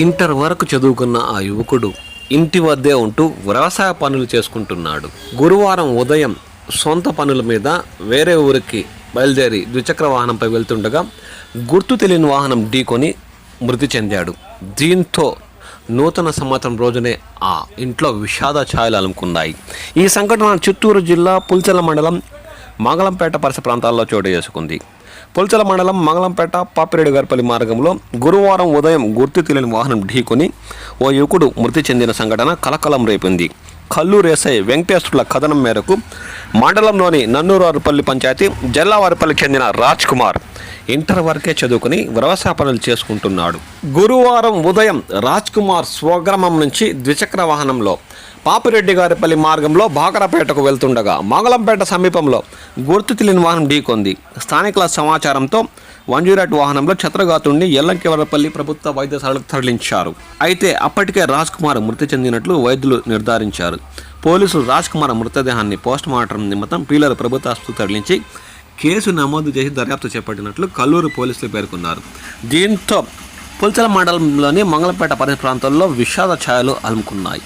Inter వరకు చదువుకున్న ఆ యువకుడు ఇంటి వద్దే ఉంటూ వ్యవసాయ పనులు చేసుకుంటున్నాడు. గురువారం ఉదయం సొంత పనుల మీద వేరే ఊరికి బయలుదేరి ద్విచక్ర వాహనంపై వెళ్తుండగా గుర్తు తెలియని వాహనం ఢీకొని మృతి చెందాడు. దీంతో నూతన సంవత్సరం రోజునే ఆ ఇంట్లో విషాద ఛాయలు అలుముకున్నాయి. ఈ సంఘటన చిత్తూరు జిల్లా పుల్చెల మండలం మంగళంపేట పరిసర ప్రాంతాల్లో చోటు చేసుకుంది. పుల్చెల మండలం మంగళంపేట పాపిరెడ్డి గారిపల్లి మార్గంలో గురువారం ఉదయం గుర్తు తెలియని వాహనం ఢీకొని ఓ యువకుడు మృతి చెందిన సంఘటన కలకలం రేపింది. కల్లూరు ఎస్ఐ వెంకటేశ్వర్ల కథనం మేరకు మండలంలోని నన్నూరువారిపల్లి పంచాయతీ జల్లావారిపల్లికి చెందిన రాజ్ కుమార్ ఇంటర్ వరకే చదువుకుని వ్యవసాయ పనులు చేసుకుంటున్నాడు. గురువారం ఉదయం రాజ్ కుమార్ స్వగ్రామం నుంచి ద్విచక్ర వాహనంలో పాపిరెడ్డి గారిపల్లి మార్గంలో బాకరపేటకు వెళ్తుండగా మంగళంపేట సమీపంలో గుర్తు తెలియని వాహనం ఢీకొంది. స్థానికుల సమాచారంతో 108 వాహనంలో ఛత్రగాతుడిని ఎల్లంకివరపల్లి ప్రభుత్వ వైద్యశాలకు తరలించారు. అయితే అప్పటికే రాజ్ కుమార్ మృతి చెందినట్లు వైద్యులు నిర్ధారించారు. పోలీసులు రాజ్ కుమార్ మృతదేహాన్ని పోస్టుమార్టం నిమిత్తం పీలరు ప్రభుత్వ ఆసుపత్రికి తరలించి కేసు నమోదు చేసి దర్యాప్తు చేపట్టినట్లు కల్లూరు పోలీసులు పేర్కొన్నారు. దీంతో పుల్చెల మండలంలోని మంగళంపేట పరిసర ప్రాంతాల్లో విషాద ఛాయలు అలుముకున్నాయి.